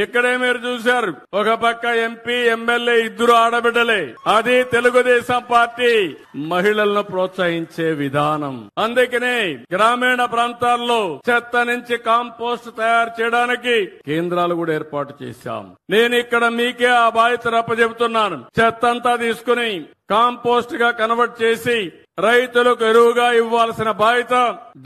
ఇక్కడే మీరు చూశారు, ఒక పక్క ఎంపీ ఎమ్మెల్యే ఇద్దరు ఆడబిడ్డలే. అది తెలుగుదేశం పార్టీ మహిళలను ప్రోత్సహించే విధానం. అందుకనే గ్రామీణ ప్రాంతాల్లో చెత్త నుంచి కాంపోస్ట్ తయారు చేయడానికి కేంద్రాలు కూడా ఏర్పాటు చేశాం. నేను ఇక్కడ మీకే ఆ బాధ్యత అప్పచెబుతున్నాను. చెత్త అంతా తీసుకుని కాంపోస్ట్ గా కన్వర్ట్ చేసి రైతులకు ఎరువుగా ఇవ్వాల్సిన బాధ్యత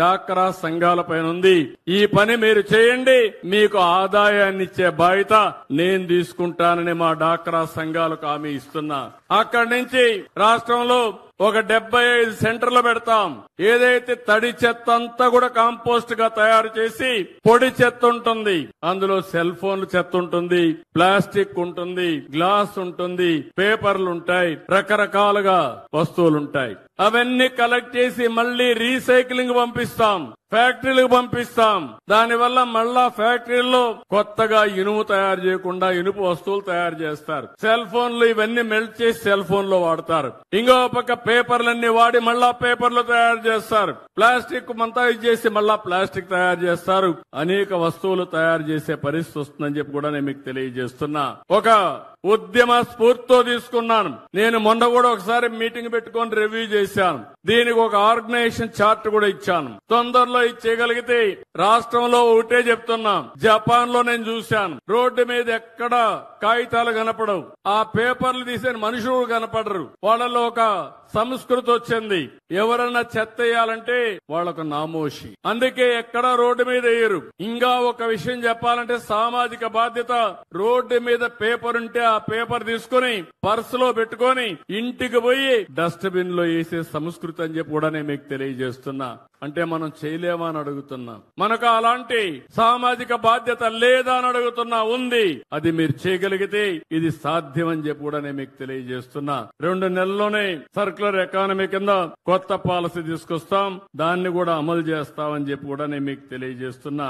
డాక్రా సంఘాలపైన ఉంది. ఈ పని మీరు చేయండి, మీకు ఆదాయాన్ని ఇచ్చే బాధ్యత నేను తీసుకుంటానని మా డాక్రా సంఘాలకు హామీ ఇస్తున్నా. అక్కడి నుంచి రాష్ట్రంలో ఒక 75 సెంటర్లు పెడతాం. ఏదైతే తడి చెత్త అంతా కూడా కాంపోస్ట్ గా తయారు చేసి పొడి చెత్త ఉంటుంది, అందులో సెల్ ఫోన్లు చెత్త ఉంటుంది, ప్లాస్టిక్ ఉంటుంది, గ్లాస్ ఉంటుంది, పేపర్లు ఉంటాయి, రకరకాలుగా వస్తువులుంటాయి. అవన్నీ కలెక్ట్ చేసి మళ్లీ రీసైక్లింగ్ పంపిస్తాం, ఫ్యాక్టరీలకు పంపిస్తాం. దానివల్ల మళ్ళా ఫ్యాక్టరీల్లో కొత్తగా ఇనుము తయారు చేయకుండా ఇనుపు వస్తువులు తయారు చేస్తారు. సెల్ ఫోన్లు ఇవన్నీ మెల్ట్ చేసి సెల్ ఫోన్ లో వాడతారు. ఇంకో పక్క పేపర్లన్నీ వాడి మళ్ళా పేపర్లు తయారు చేస్తారు. ప్లాస్టిక్ మంతా చేసి మళ్ళా ప్లాస్టిక్ తయారు చేస్తారు. అనేక వస్తువులు తయారు చేసే పరిస్థితి వస్తుందని చెప్పి కూడా నేను మీకు తెలియజేస్తున్నా. ఒక ఉద్యమ స్ఫూర్తితో తీసుకున్నాను. నేను మొన్న కూడా ఒకసారి మీటింగ్ పెట్టుకొని రివ్యూ చేశాను. దీనికి ఒక ఆర్గనైజేషన్ చార్ట్ కూడా ఇచ్చాను. తొందరలో ఇచ్చేయగలిగితే రాష్ట్రంలో ఒకటే చెప్తున్నాం. జపాన్ లో నేను చూశాను, రోడ్డు మీద ఎక్కడ కాగితాలు కనపడవు, ఆ పేపర్లు తీసే మనుషులు కనపడరు. వాళ్ళలో ఒక సంస్కృతి వచ్చింది, ఎవరన్నా చెత్త వేయాలంటే వాళ్ళకు నామోషి. అందుకే ఎక్కడ రోడ్డు మీద వేయరు. ఇంకా ఒక విషయం చెప్పాలంటే సామాజిక బాధ్యత. రోడ్డు మీద పేపర్ ఉంటే ఆ పేపర్ తీసుకుని పర్సులో పెట్టుకొని ఇంటికి పోయి డస్ట్ బిన్ లో వేసే సంస్కృతి అని చెప్పి కూడా నేను మీకు తెలియజేస్తున్నా. అంటే మనం చేయలేమా అని అడుగుతున్నా. మనకు అలాంటి సామాజిక బాధ్యత లేదా అని అడుగుతున్నా. ఉంది, అది మీరు చేయగలిగితే ఇది సాధ్యం అని చెప్పి కూడా నేను మీకు తెలియజేస్తున్నా. 2 నెలల్లోనే సర్క్యులర్ ఎకానమీ కింద కొత్త పాలసీ తీసుకొస్తాం, దాన్ని కూడా అమలు చేస్తామని చెప్పి కూడా నేను మీకు తెలియజేస్తున్నా.